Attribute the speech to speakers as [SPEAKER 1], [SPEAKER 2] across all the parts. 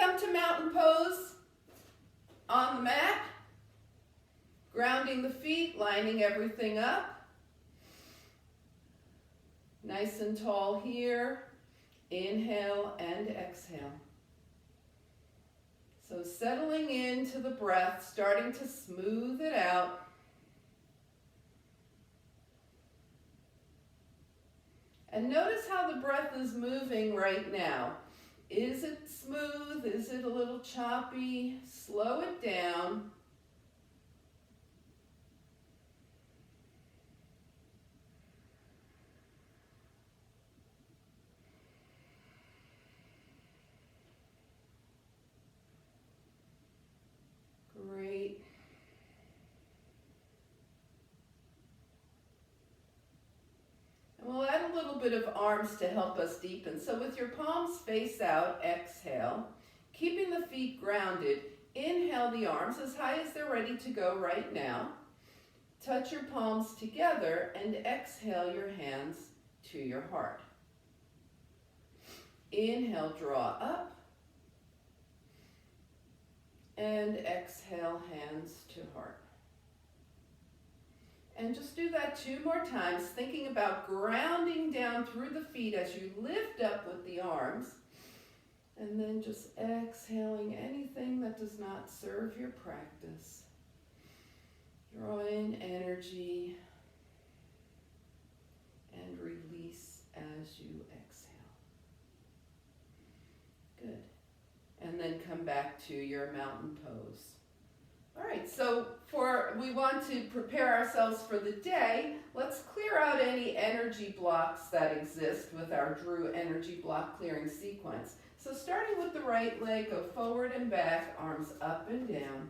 [SPEAKER 1] come to mountain pose on the mat, grounding the feet, lining everything up. Nice and tall here. Inhale and exhale. So settling into the breath, starting to smooth it out. And notice how the breath is moving right now. Is it smooth? Is it a little choppy? Slow it down. Great. And we'll add a little bit of arms to help us deepen. So with your palms face out, exhale. Keeping the feet grounded, inhale the arms as high as they're ready to go right now. Touch your palms together and exhale your hands to your heart. Inhale, draw up. And exhale, hands to heart. And just do that 2 more times, thinking about grounding down through the feet as you lift up with the arms. And then just exhaling anything that does not serve your practice. Draw in energy and release as you exhale. Good. And then come back to your mountain pose. All right, so we want to prepare ourselves for the day. Let's clear out any energy blocks that exist with our Drew energy block clearing sequence. So starting with the right leg, go forward and back, arms up and down.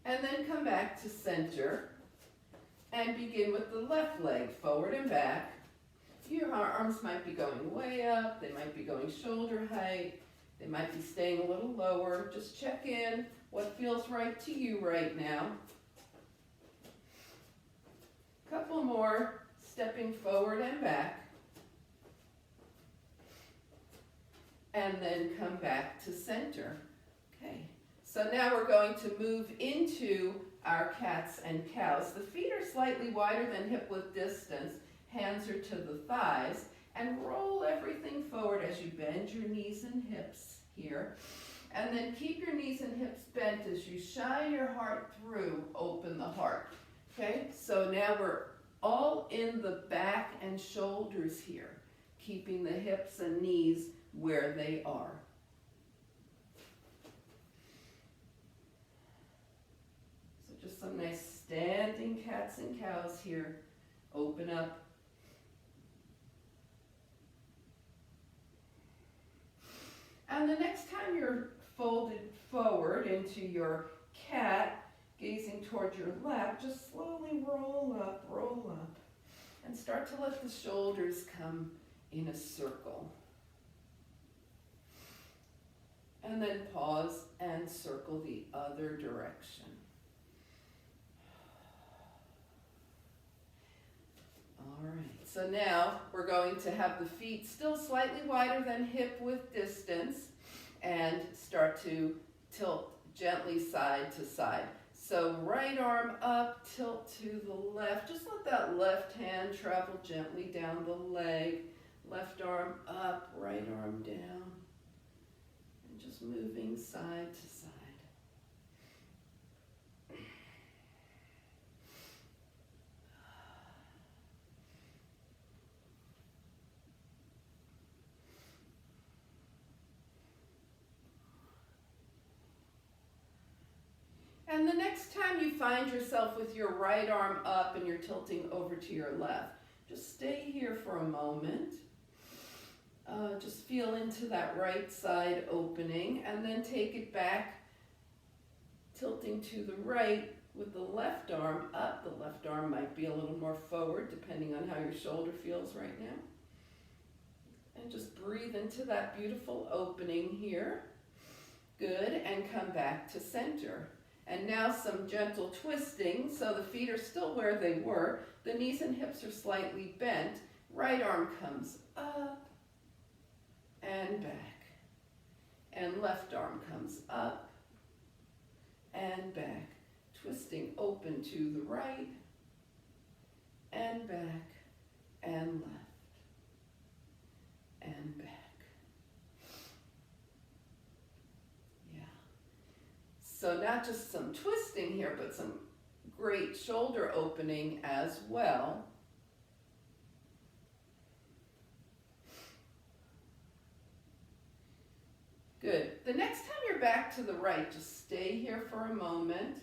[SPEAKER 1] And then come back to center and begin with the left leg, forward and back. Your arms might be going way up, they might be going shoulder height, they might be staying a little lower. Just check in what feels right to you right now. Couple more, stepping forward and back. And then come back to center. Okay. So now we're going to move into our cats and cows. The feet are slightly wider than hip width distance. Hands are to the thighs. And roll everything forward as you bend your knees and hips here. And then keep your knees and hips bent as you shine your heart through, open the heart. Okay, so now we're all in the back and shoulders here, keeping the hips and knees where they are. Some nice standing cats and cows here. Open up. And the next time you're folded forward into your cat, gazing toward your lap, just slowly roll up, and start to let the shoulders come in a circle. And then pause and circle the other direction. All right, so now we're going to have the feet still slightly wider than hip width distance and start to tilt gently side to side. So right arm up, tilt to the left. Just let that left hand travel gently down the leg. Left arm up, right arm down. And just moving side to side. And the next time you find yourself with your right arm up and you're tilting over to your left, just stay here for a moment. Just feel into that right side opening and then take it back, tilting to the right with the left arm up. The left arm might be a little more forward depending on how your shoulder feels right now. And just breathe into that beautiful opening here. Good, and come back to center. And now some gentle twisting, so the feet are still where they were. The knees and hips are slightly bent. Right arm comes up and back. And left arm comes up and back. Twisting open to the right and back and left and back. So not just some twisting here, but some great shoulder opening as well. Good. The next time you're back to the right, just stay here for a moment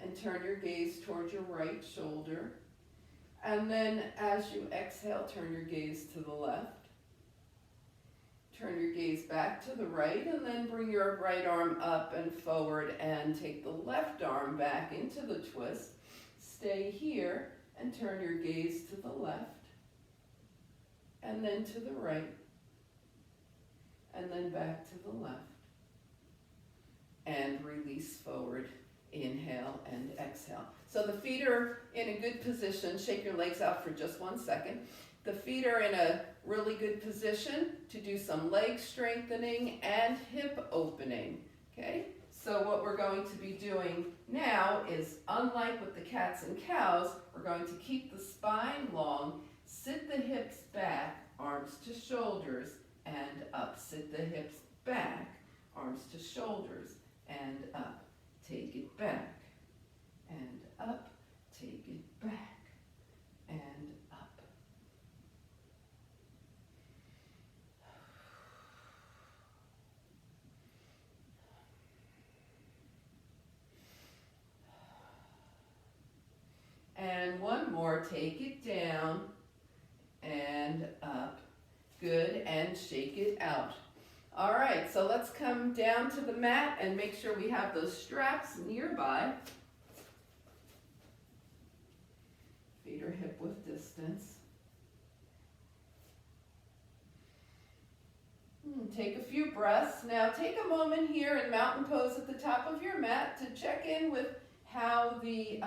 [SPEAKER 1] and turn your gaze towards your right shoulder. And then as you exhale, turn your gaze to the left. Turn your gaze back to the right, and then bring your right arm up and forward and take the left arm back into the twist. Stay here and turn your gaze to the left, and then to the right, and then back to the left. And release forward. Inhale and exhale. So the feet are in a good position. Shake your legs out for just 1 second. The feet are in a really good position to do some leg strengthening and hip opening, okay? So what we're going to be doing now is, unlike with the cats and cows, we're going to keep the spine long, sit the hips back, arms to shoulders, and up. Sit the hips back, arms to shoulders, and up. Take it back, and up, take it back, and up. And one more, take it down and up. Good, and shake it out. All right, so let's come down to the mat and make sure we have those straps nearby. Feet are hip width distance. Take a few breaths. Now take a moment here in mountain pose at the top of your mat to check in with how the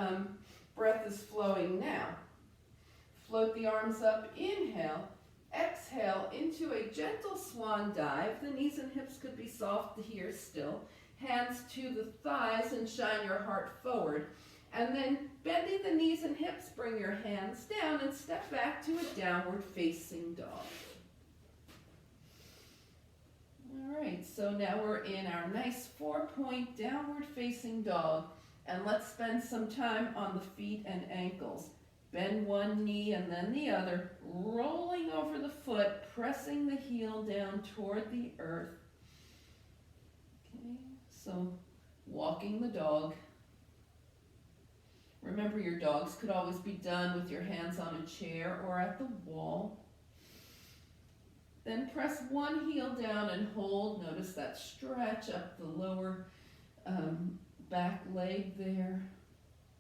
[SPEAKER 1] breath is flowing now. Float the arms up, inhale. Exhale into a gentle swan dive. The knees and hips could be soft here still. Hands to the thighs and shine your heart forward. And then bending the knees and hips, bring your hands down and step back to a downward facing dog. All right, so now we're in our nice 4-point downward facing dog. And let's spend some time on the feet and ankles. Bend one knee and then the other, rolling over the foot, pressing the heel down toward the earth. Okay, so walking the dog. Remember, your dogs could always be done with your hands on a chair or at the wall. Then press one heel down and hold. Notice that stretch up the lower back leg there,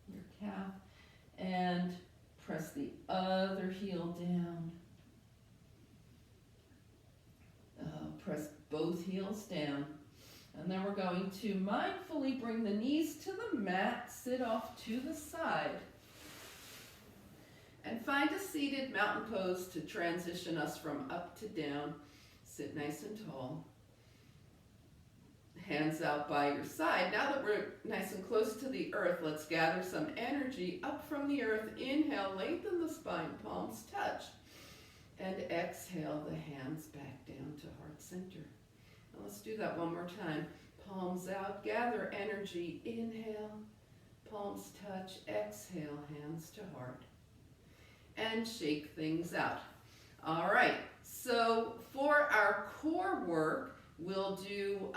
[SPEAKER 1] your calf. And press the other heel down. Press both heels down. And then we're going to mindfully bring the knees to the mat, sit off to the side. And find a seated mountain pose to transition us from up to down. Sit nice and tall. Hands out by your side. Now that we're nice and close to the earth, let's gather some energy up from the earth. Inhale, lengthen the spine, palms touch. And exhale, the hands back down to heart center. Now let's do that one more time. Palms out, gather energy. Inhale, palms touch. Exhale, hands to heart. And shake things out. All right, so for our core work, we'll do,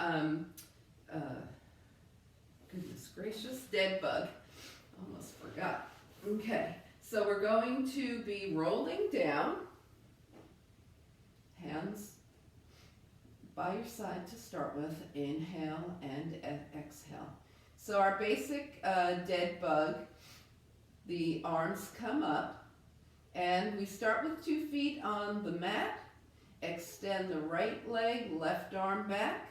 [SPEAKER 1] goodness gracious, dead bug. Almost forgot. Okay, so we're going to be rolling down. Hands by your side to start with. Inhale and exhale. So our basic dead bug, the arms come up. And we start with 2 feet on the mat. Extend the right leg, left arm back.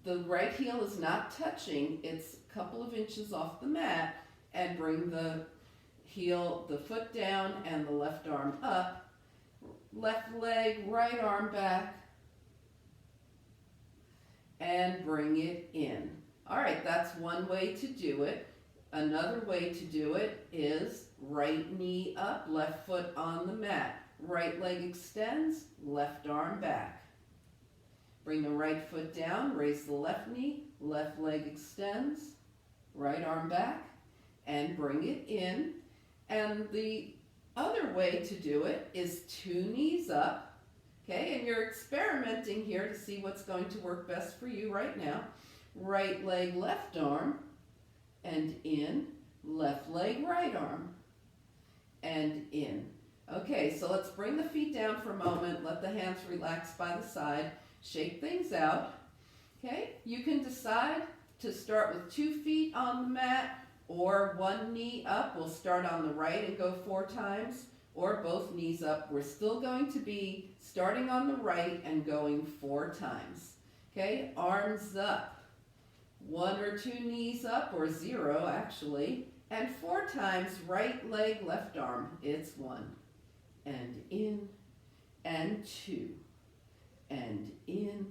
[SPEAKER 1] the right heel is not touching, it's a couple of inches off the mat, and bring the foot down and the left arm up, left leg, right arm back, and bring it in. All right, that's one way to do it. Another way to do it is right knee up, left foot on the mat. Right leg extends, left arm back. Bring the right foot down, raise the left knee, left leg extends, right arm back, and bring it in. And the other way to do it is 2 knees up, okay? And you're experimenting here to see what's going to work best for you right now. Right leg, left arm, and in, left leg, right arm, and in. Okay, so let's bring the feet down for a moment, let the hands relax by the side, shake things out. Okay, you can decide to start with 2 feet on the mat or 1 knee up. We'll start on the right and go 4 times, or both knees up. We're still going to be starting on the right and going 4 times. Okay, arms up. 1 or 2 knees up, or 0 actually, and 4 times right leg, left arm. It's 1, and in, and 2, and in,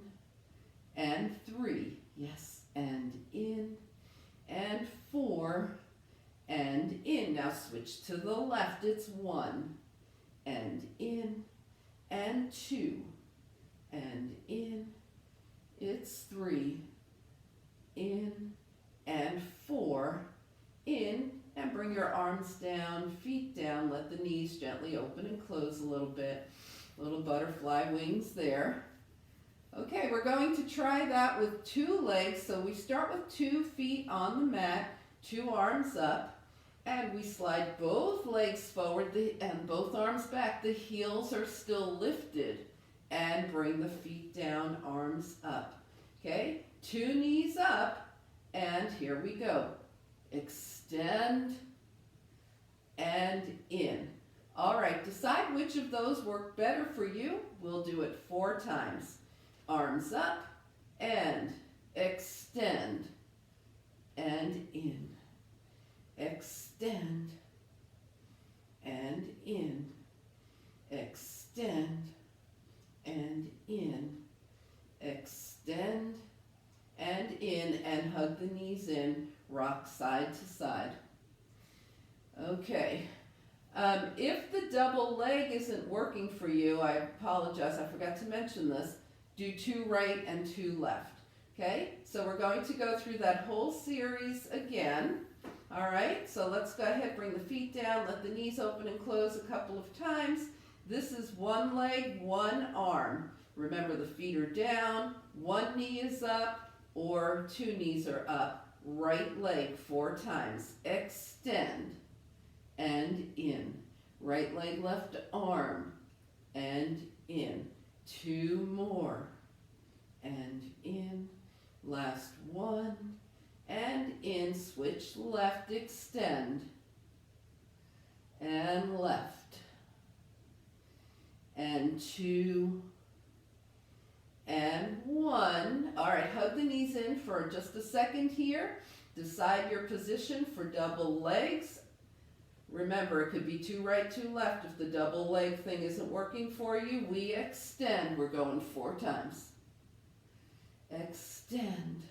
[SPEAKER 1] and 3, yes, and in, and 4, and in. Now switch to the left, it's 1, and in, and 2, and in, it's 3, in, and 4, in, and bring your arms down, feet down, let the knees gently open and close a little bit. Little butterfly wings there. Okay, we're going to try that with 2 legs. So we start with 2 feet on the mat, 2 arms up, and we slide both legs forward and both arms back. The heels are still lifted, and bring the feet down, arms up. Okay, 2 knees up, and here we go. Extend and in. All right, decide which of those work better for you. We'll do it 4 times. Arms up and extend and in. Extend and in. Extend and in. Extend and in, and hug the knees in, rock side to side. Okay, if the double leg isn't working for you, I apologize, I forgot to mention this, do 2 right and 2 left. Okay, so we're going to go through that whole series again. All right, so let's go ahead, bring the feet down, let the knees open and close a couple of times. This is 1 leg, 1 arm. Remember, the feet are down, 1 knee is up, or 2 knees are up. Right leg 4 times. Extend and in. Right leg, left arm, and in. 2 more, and in. Last 1, and in. Switch left, extend, and left, and 2, and 1. All right, hug the knees in for just a second here. Decide your position for double legs. Remember, it could be 2 right, 2 left. If the double leg thing isn't working for you, we extend. We're going 4 times. Extend.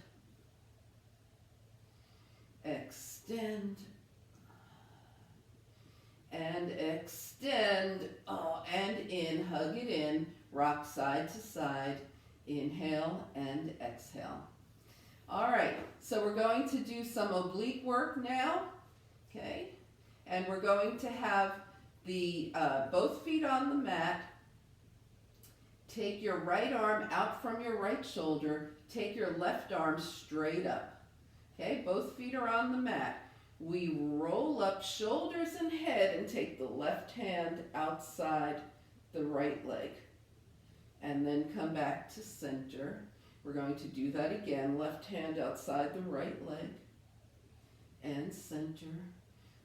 [SPEAKER 1] Extend. And extend. Oh, and in. Hug it in. Rock side to side. Inhale and exhale. All right, so we're going to do some oblique work now, okay? And we're going to have the both feet on the mat. Take your right arm out from your right shoulder. Take your left arm straight up, okay? Both feet are on the mat. We roll up shoulders and head and take the left hand outside the right leg. And then come back to center. We're going to do that again. Left hand outside the right leg. And center.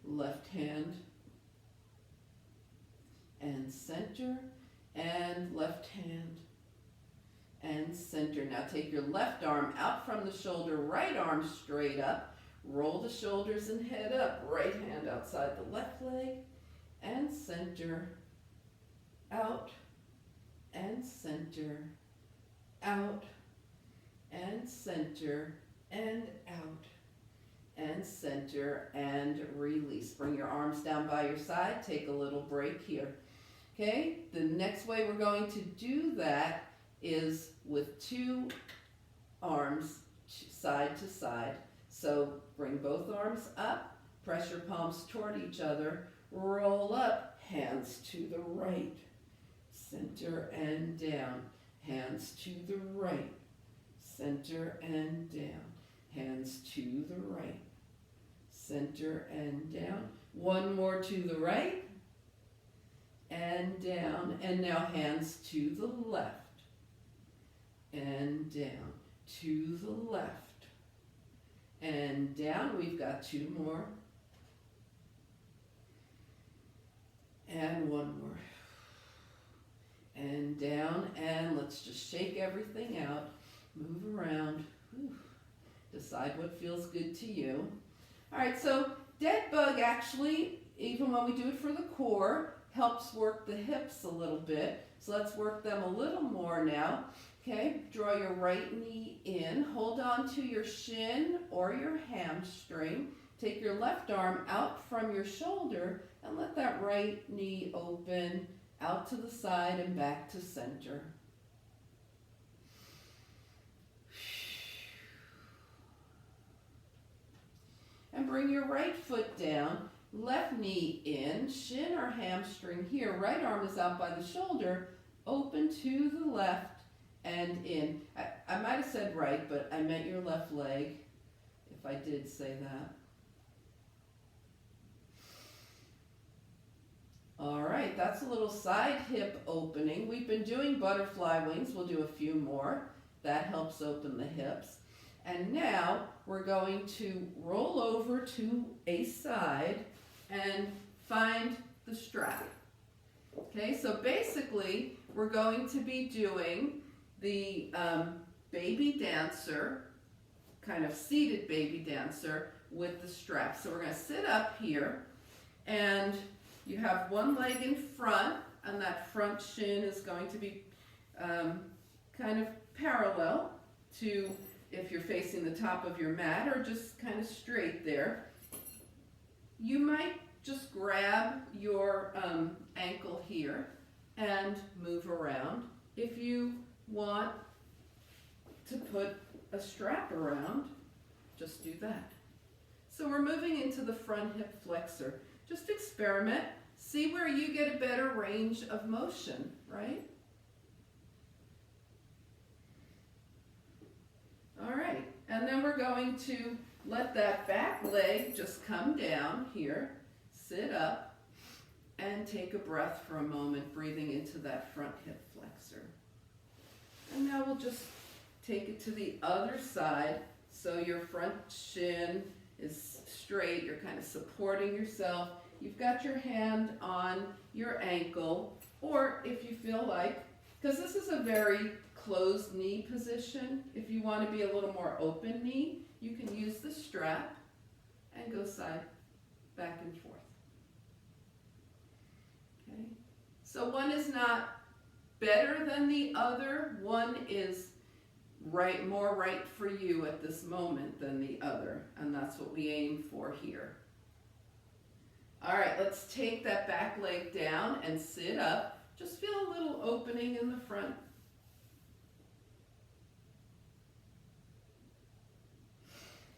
[SPEAKER 1] Left hand. And center. And left hand. and center. Now take your left arm out from the shoulder, right arm straight up. Roll the shoulders and head up. Right hand outside the left leg and center. Out and center. Out and center and out and center and release. Bring your arms down by your side. Take a little break here. Okay, the next way we're going to do that is with 2 arms side to side. So bring both arms up, press your palms toward each other, roll up, hands to the right, center and down, hands to the right, center and down, hands to the right, center and down. One more to the right and down, and now hands to the left and down, to the left and down. We've got 2 more and 1 more and down, and let's just shake everything out, move around. Whew. Decide what feels good to you. All right, so dead bug actually, even when we do it for the core, helps work the hips a little bit. So let's work them a little more now. Okay, draw your right knee in, hold on to your shin or your hamstring. Take your left arm out from your shoulder and let that right knee open out to the side and back to center. And bring your right foot down, left knee in, shin or hamstring here. Right arm is out by the shoulder, open to the left and in. I might have said right, but I meant your left leg, if I did say that. All right, that's a little side hip opening. We've been doing butterfly wings. We'll do a few more. That helps open the hips. And now we're going to roll over to a side and find the strap. Okay, so basically we're going to be doing the baby dancer, kind of seated baby dancer with the strap. So we're going to sit up here, and you have one leg in front, and that front shin is going to be kind of parallel to if you're facing the top of your mat, or just kind of straight there. You might just grab your ankle here and move around. If you want to put a strap around, just do that. So we're moving into the front hip flexor. Just experiment, see where you get a better range of motion, right? All right, and then we're going to let that back leg just come down here, sit up, and take a breath for a moment, breathing into that front hip flexor. And now we'll just take it to the other side, so your front shin is straight, you're kind of supporting yourself. You've got your hand on your ankle, or if you feel like, because this is a very closed knee position, if you want to be a little more open knee, you can use the strap and go side, back and forth. Okay, so one is not better than the other. One is right, more right for you at this moment than the other, and that's what we aim for here. All right, let's take that back leg down and sit up. Just feel a little opening in the front.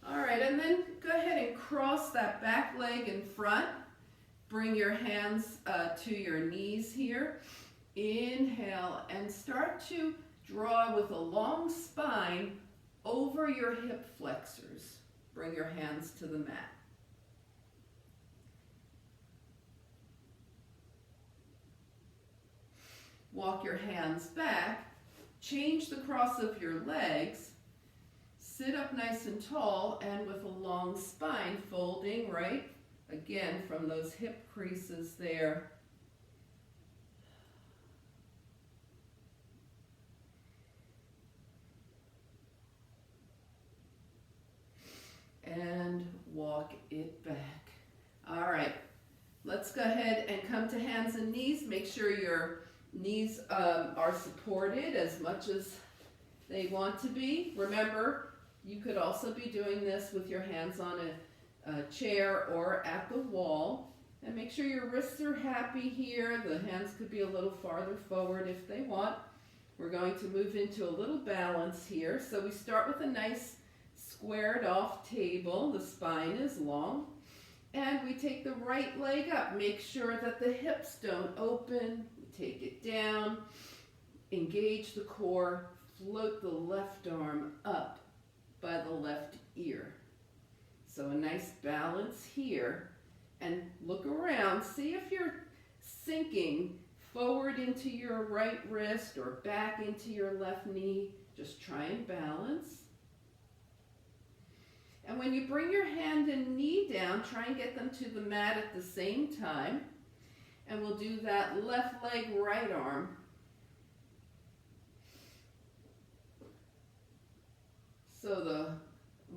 [SPEAKER 1] All right, and then go ahead and cross that back leg in front. Bring your hands to your knees here. Inhale and start to draw with a long spine over your hip flexors. Bring your hands to the mat. Walk your hands back. Change the cross of your legs. Sit up nice and tall and with a long spine, folding right again from those hip creases there. walk it back. All right, let's go ahead and come to hands and knees. Make sure your knees are supported as much as they want to be. Remember, you could also be doing this with your hands on a chair or at the wall. And make sure your wrists are happy here. The hands could be a little farther forward if they want. We're going to move into a little balance here. So we start with a nice squared off table. The spine is long. And we take the right leg up. Make sure that the hips don't open. We take it down. Engage the core. Float the left arm up by the left ear. So a nice balance here. And look around. See if you're sinking forward into your right wrist or back into your left knee. Just try and balance. And when you bring your hand and knee down, try and get them to the mat at the same time. And we'll do that left leg, right arm. So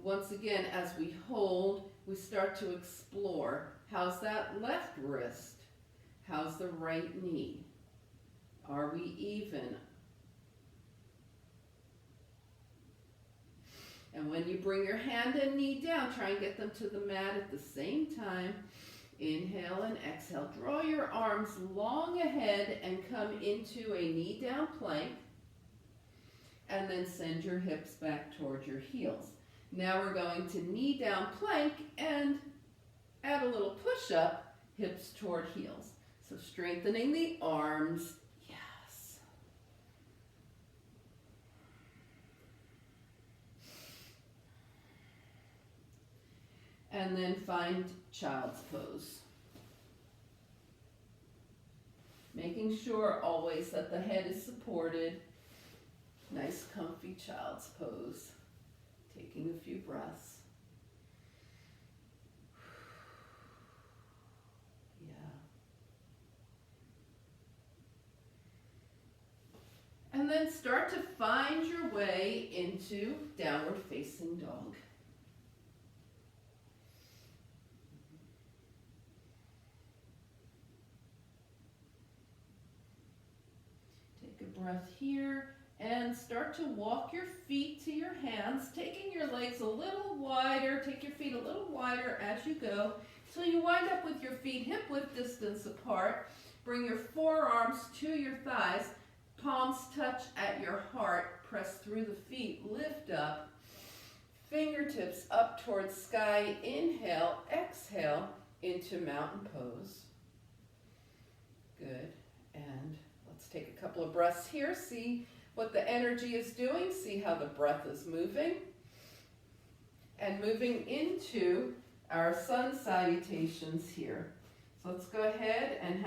[SPEAKER 1] once again, as we hold, we start to explore. How's that left wrist? How's the right knee? Are we even? And when you bring your hand and knee down, try and get them to the mat at the same time. Inhale and exhale. Draw your arms long ahead and come into a knee down plank. And then send your hips back toward your heels. Now we're going to knee down plank and add a little push up, hips toward heels. So strengthening the arms, yes. And then find child's pose. Making sure always that the head is supported. Nice comfy child's pose. Taking a few breaths. And then start to find your way into downward facing dog. Take a breath here and start to walk your feet to your hands, taking your legs a little wider. Take your feet a little wider as you go till you wind up with your feet hip width distance apart. Bring your forearms to your thighs. Palms touch at your heart, press through the feet, lift up, fingertips up towards sky, inhale, exhale into mountain pose. Good, and let's take a couple of breaths here, see what the energy is doing, see how the breath is moving. And moving into our sun salutations here. So let's go ahead and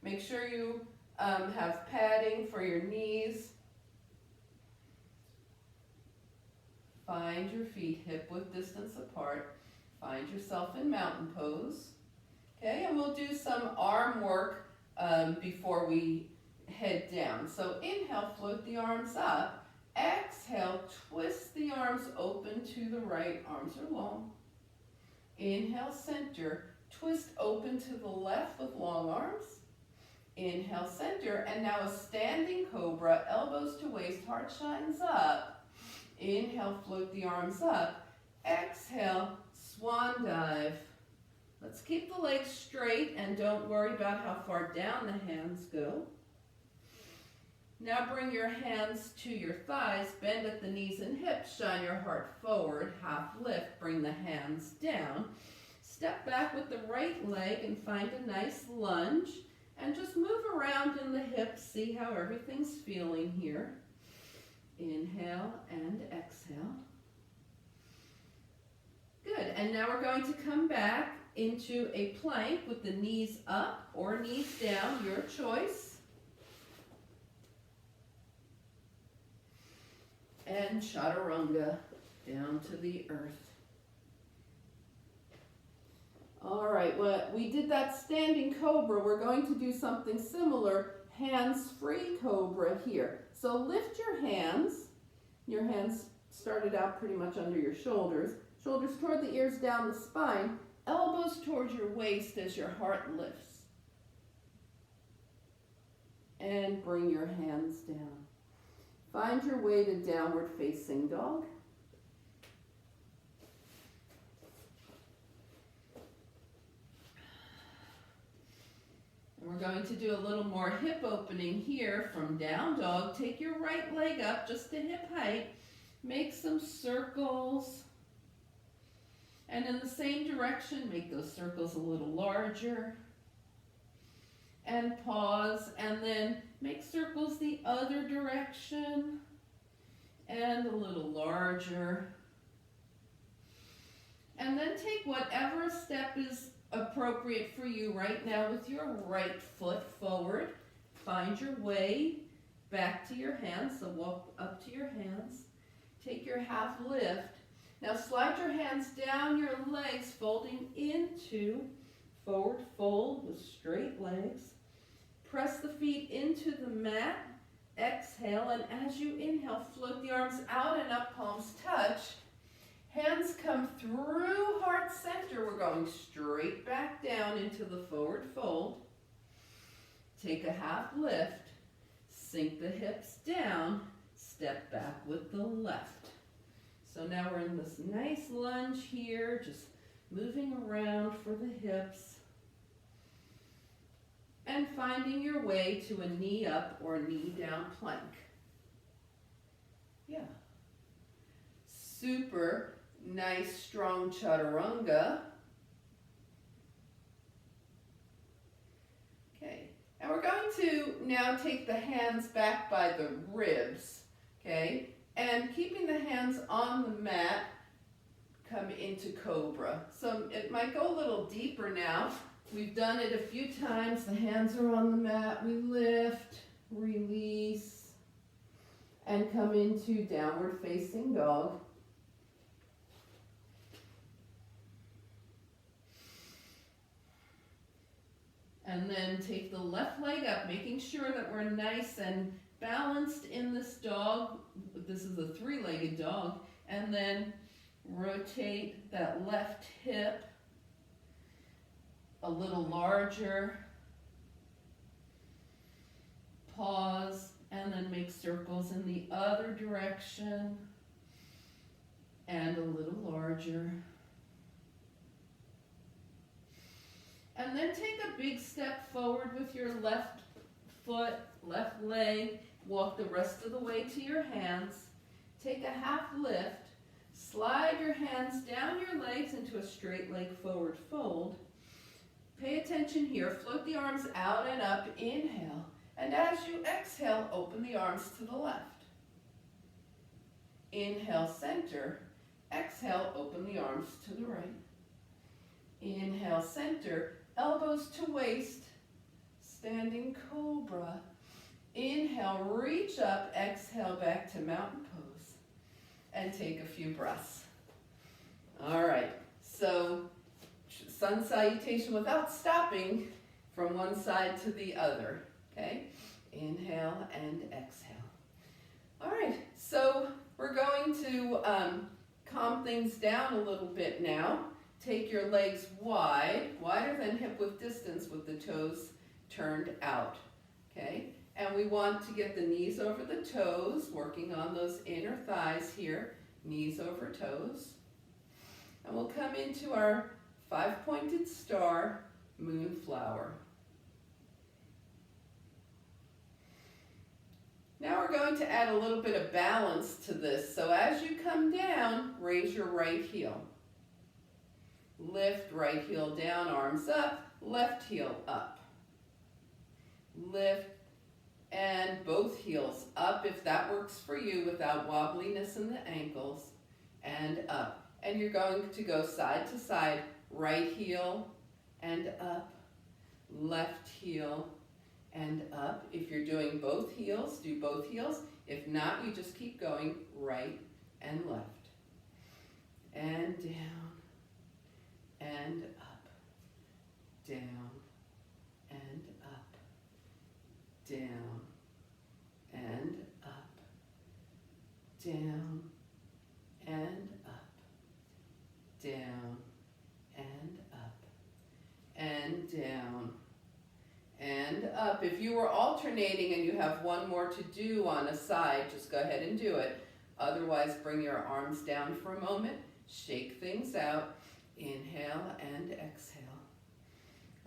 [SPEAKER 1] make sure you have padding for your knees. Find your feet hip width distance apart. Find yourself in mountain pose. Okay, and we'll do some arm work before we head down. So inhale, float the arms up. Exhale, twist the arms open to the right. Arms are long. Inhale, center. Twist open to the left with long arms. Inhale, center, and now a standing cobra, elbows to waist, heart shines up. Inhale, float the arms up. Exhale, swan dive. Let's keep the legs straight and don't worry about how far down the hands go. Now bring your hands to your thighs, bend at the knees and hips, shine your heart forward, half lift, bring the hands down. Step back with the right leg and find a nice lunge. And just move around in the hips, see how everything's feeling here. Inhale and exhale. Good, and now we're going to come back into a plank with the knees up or knees down, your choice. And chaturanga, down to the earth. All right, well, we did that standing cobra. We're going to do something similar, hands-free cobra here. So lift your hands. Your hands started out pretty much under your shoulders. Shoulders toward the ears, down the spine. Elbows towards your waist as your heart lifts. And bring your hands down. Find your way to downward facing dog. We're going to do a little more hip opening here from down dog. Take your right leg up just to hip height. Make some circles. And in the same direction, make those circles a little larger. And pause, and then make circles the other direction. And a little larger. And then take whatever step is appropriate for you right now with your right foot forward. Find your way back to your hands, so walk up to your hands. Take your half lift. Now slide your hands down your legs, folding into forward fold with straight legs. Press the feet into the mat. Exhale, and as you inhale, float the arms out and up, palms touch. Hands come through heart center. We're going straight back down into the forward fold. Take a half lift. Sink the hips down. Step back with the left. So now we're in this nice lunge here, just moving around for the hips. And finding your way to a knee up or knee down plank. Yeah. Super nice, strong chaturanga. Okay, and we're going to now take the hands back by the ribs, okay? And keeping the hands on the mat, come into cobra. So it might go a little deeper now. We've done it a few times. The hands are on the mat. We lift, release, and come into downward facing dog. And then take the left leg up, making sure that we're nice and balanced in this dog. This is a three-legged dog. And then rotate that left hip a little larger. Pause, and then make circles in the other direction. And a little larger. And then take a big step forward with your left foot, left leg. Walk the rest of the way to your hands. Take a half lift. Slide your hands down your legs into a straight leg forward fold. Pay attention here. Float the arms out and up. Inhale. And as you exhale, open the arms to the left. Inhale, center. Exhale, open the arms to the right. Inhale, center. Elbows to waist, standing cobra. Inhale, reach up, exhale back to mountain pose. And take a few breaths. All right, so sun salutation without stopping from one side to the other, okay? Inhale and exhale. All right, so we're going to calm things down a little bit now. Take your legs wide, wider than hip width distance with the toes turned out, okay? And we want to get the knees over the toes, working on those inner thighs here, knees over toes. And we'll come into our 5-pointed star, moonflower. Now we're going to add a little bit of balance to this. So as you come down, raise your right heel. Lift, right heel down, arms up, left heel up. Lift, and both heels up if that works for you without wobbliness in the ankles, and up. And you're going to go side to side, right heel and up, left heel and up. If you're doing both heels, do both heels. If not, you just keep going right and left. And down. And up, down, and up, down, and up, down, and up, down, and up, and down, and up. If you were alternating and you have one more to do on a side, just go ahead and do it. Otherwise, bring your arms down for a moment, shake things out, inhale and exhale.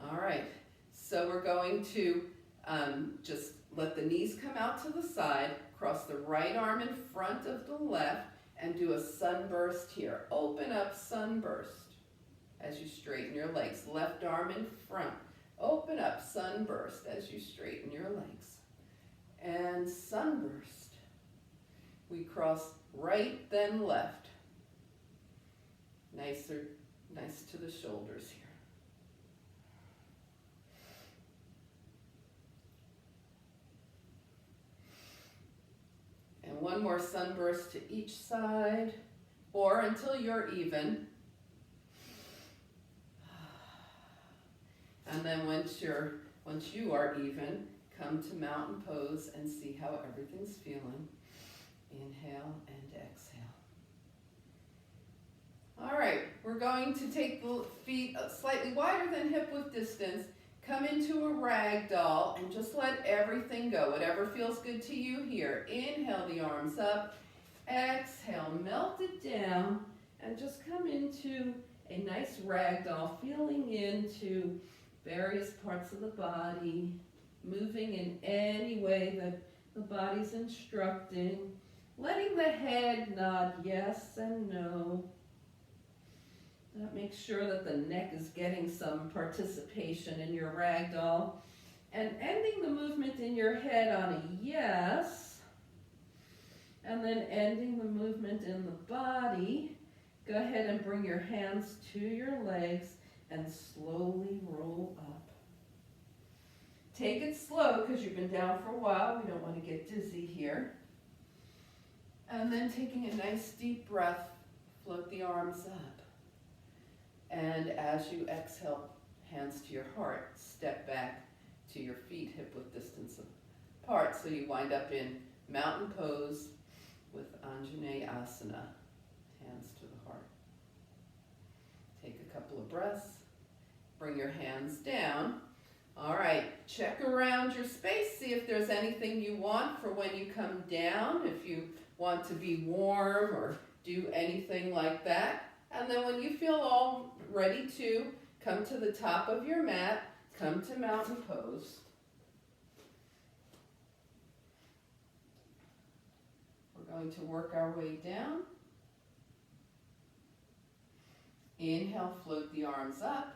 [SPEAKER 1] All right, so we're going to just let the knees come out to the side, cross the right arm in front of the left, and do a sunburst here. Open up sunburst as you straighten your legs. Left arm in front. Open up sunburst as you straighten your legs. And sunburst. We cross right, then left. Nice to the shoulders here. And one more sunburst to each side, or until you're even. And then once you are even, come to mountain pose and see how everything's feeling. Inhale and exhale. All right, we're going to take the feet slightly wider than hip width distance, come into a ragdoll, and just let everything go, whatever feels good to you here. Inhale the arms up, exhale, melt it down, and just come into a nice ragdoll, feeling into various parts of the body, moving in any way that the body's instructing, letting the head nod yes and no. That makes sure that the neck is getting some participation in your ragdoll. And ending the movement in your head on a yes, and then ending the movement in the body. Go ahead and bring your hands to your legs and slowly roll up. Take it slow because you've been down for a while. We don't want to get dizzy here. And then taking a nice deep breath, float the arms up. And as you exhale, hands to your heart, step back to your feet hip width distance apart. So you wind up in mountain pose with Anjaneyasana, hands to the heart. Take a couple of breaths. Bring your hands down. All right, check around your space. See if there's anything you want for when you come down, if you want to be warm or do anything like that. And then when you feel all ready to, come to the top of your mat, come to mountain pose. We're going to work our way down. Inhale, float the arms up.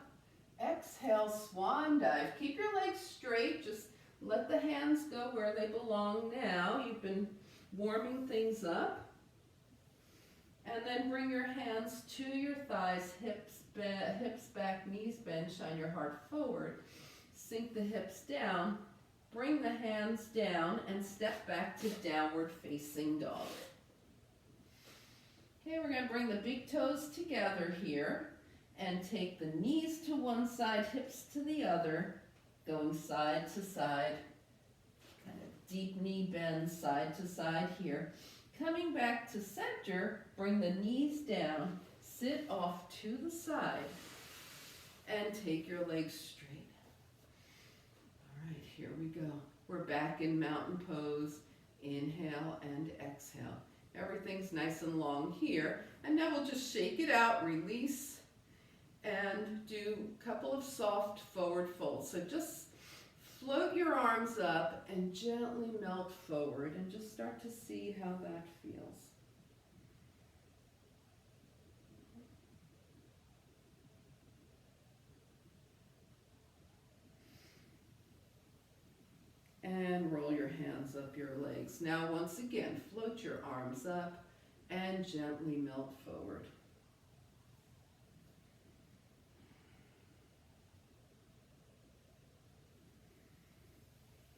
[SPEAKER 1] Exhale, swan dive. Keep your legs straight. Just let the hands go where they belong now. You've been warming things up. And then bring your hands to your thighs, hips back, knees bend, shine your heart forward. Sink the hips down. Bring the hands down and step back to downward facing dog. Okay, we're going to bring the big toes together here and take the knees to one side, hips to the other, going side to side, kind of deep knee bend side to side here. Coming back to center, bring the knees down, sit off to the side, and take your legs straight. All right, here we go. We're back in mountain pose. Inhale and exhale. Everything's nice and long here. And now we'll just shake it out, release, and do a couple of soft forward folds. So just float your arms up and gently melt forward and just start to see how that feels. And roll your hands up your legs. Now once again, float your arms up and gently melt forward.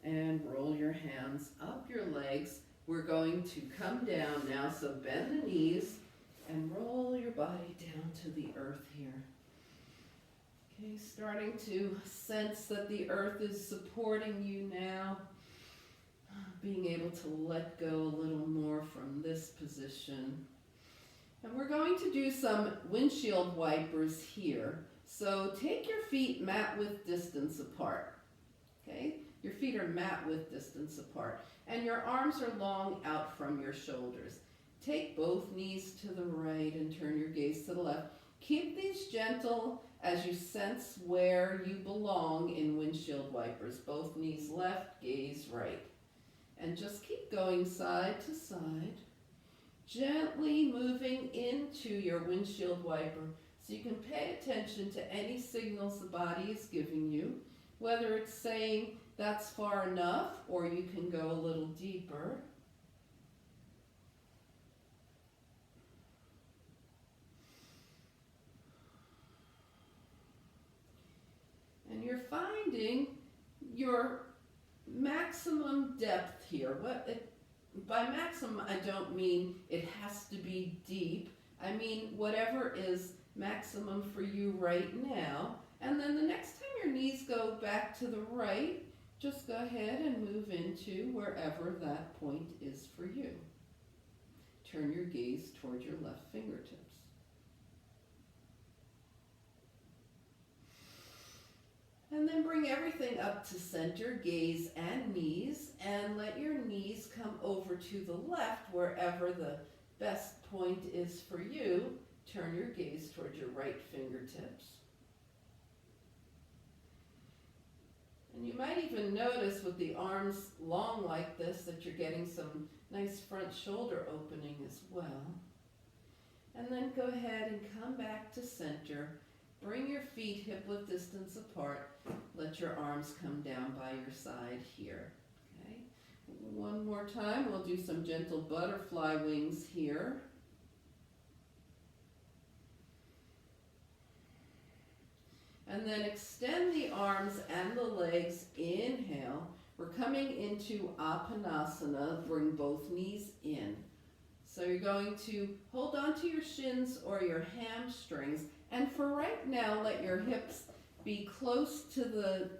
[SPEAKER 1] And roll your hands up your legs. We're going to come down now, so bend the knees and roll your body down to the earth here. Okay, starting to sense that the earth is supporting you now. Being able to let go a little more from this position. And we're going to do some windshield wipers here. So take your feet mat width distance apart. Okay? Your feet are mat width distance apart. And your arms are long out from your shoulders. Take both knees to the right and turn your gaze to the left. Keep these gentle as you sense where you belong in windshield wipers. Both knees left, gaze right. And just keep going side to side, gently moving into your windshield wiper so you can pay attention to any signals the body is giving you, whether it's saying that's far enough or you can go a little deeper. And you're finding your maximum depth here. By maximum, I don't mean it has to be deep. I mean whatever is maximum for you right now. And then the next time your knees go back to the right, just go ahead and move into wherever that point is for you. Turn your gaze toward your left fingertips. And then bring everything up to center, gaze and knees, and let your knees come over to the left wherever the best point is for you. Turn your gaze towards your right fingertips. And you might even notice with the arms long like this that you're getting some nice front shoulder opening as well. And then go ahead and come back to center. Bring your feet hip width distance apart. Let your arms come down by your side here. Okay. One more time, we'll do some gentle butterfly wings here. And then extend the arms and the legs. Inhale. We're coming into Apanasana. Bring both knees in. So you're going to hold on to your shins or your hamstrings. And for right now, let your hips be close to the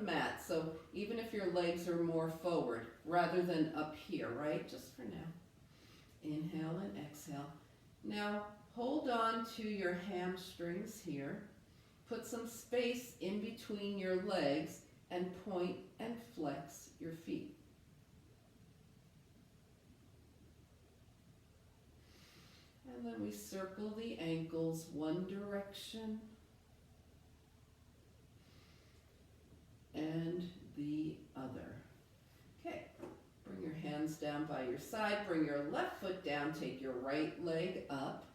[SPEAKER 1] mat. So even if your legs are more forward rather than up here, right? Just for now. Inhale and exhale. Now hold on to your hamstrings here. Put some space in between your legs and point and flex your feet. And then we circle the ankles one direction and the other. Okay, bring your hands down by your side, bring your left foot down, take your right leg up,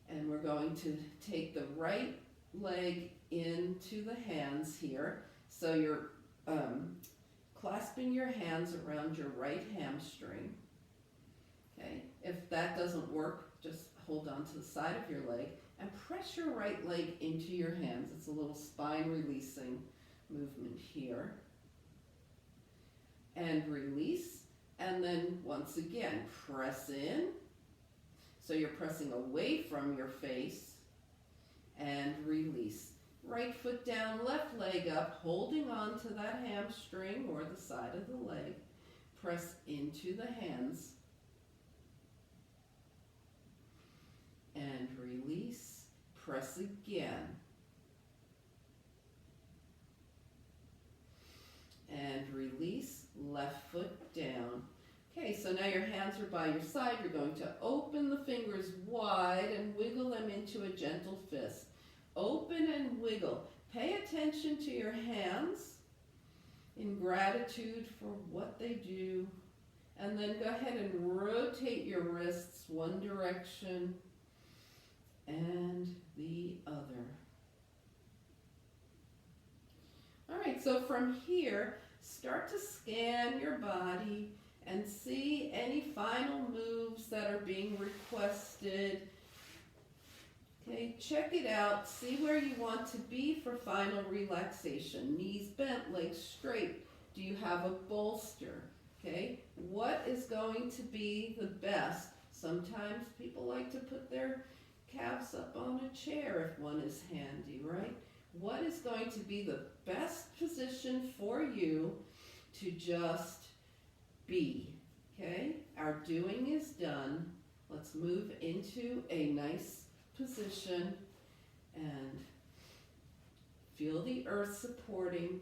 [SPEAKER 1] and we're going to take the right leg into the hands here. So you're clasping your hands around your right hamstring. Okay, if that doesn't work, just hold on to the side of your leg and press your right leg into your hands. It's a little spine releasing movement here. And release, and then once again, press in. So you're pressing away from your face and release. Right foot down, left leg up, holding on to that hamstring or the side of the leg. Press into the hands. And release, press again. And release, left foot down. Okay, so now your hands are by your side. You're going to open the fingers wide and wiggle them into a gentle fist. Open and wiggle. Pay attention to your hands in gratitude for what they do. And then go ahead and rotate your wrists one direction and the other. All right, so from here, start to scan your body and see any final moves that are being requested. Okay, check it out. See where you want to be for final relaxation. Knees bent, legs straight. Do you have a bolster? Okay, what is going to be the best? Sometimes people like to put their calves up on a chair if one is handy, right? What is going to be the best position for you to just be? Okay, our doing is done. Let's move into a nice position and feel the earth supporting.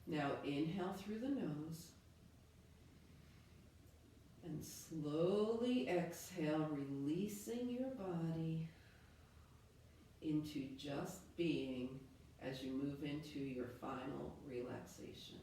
[SPEAKER 1] Now inhale through the nose and slowly exhale, releasing your body into just being as you move into your final relaxation.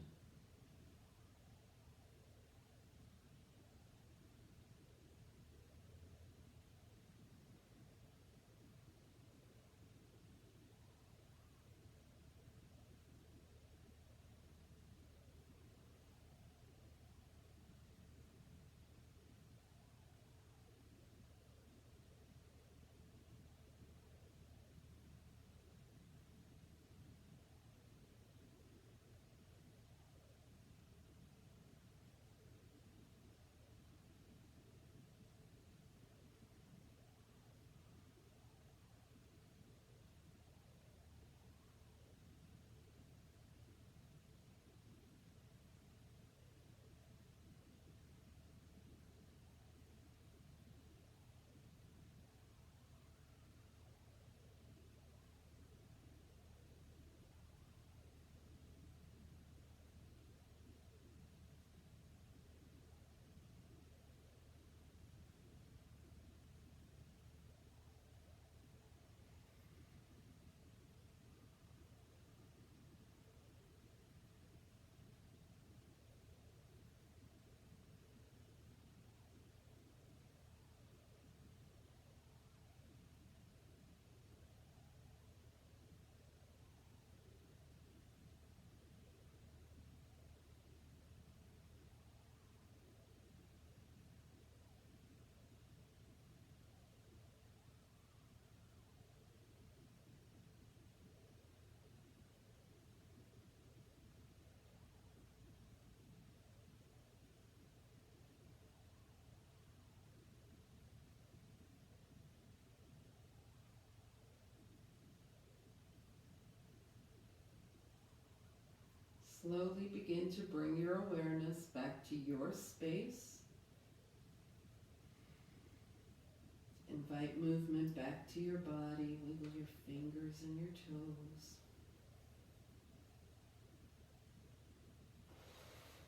[SPEAKER 1] Slowly begin to bring your awareness back to your space. Invite movement back to your body. Wiggle your fingers and your toes.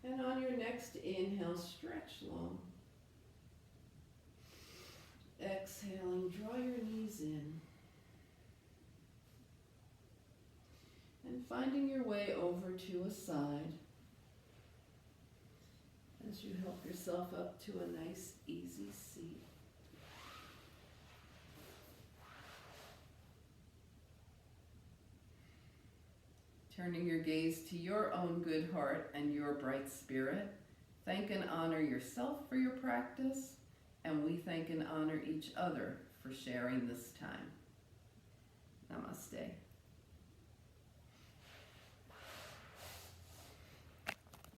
[SPEAKER 1] And on your next inhale, stretch long. Exhaling, draw your knees in. And finding your way over to a side as you help yourself up to a nice, easy seat. Turning your gaze to your own good heart and your bright spirit, thank and honor yourself for your practice, and we thank and honor each other for sharing this time. Namaste.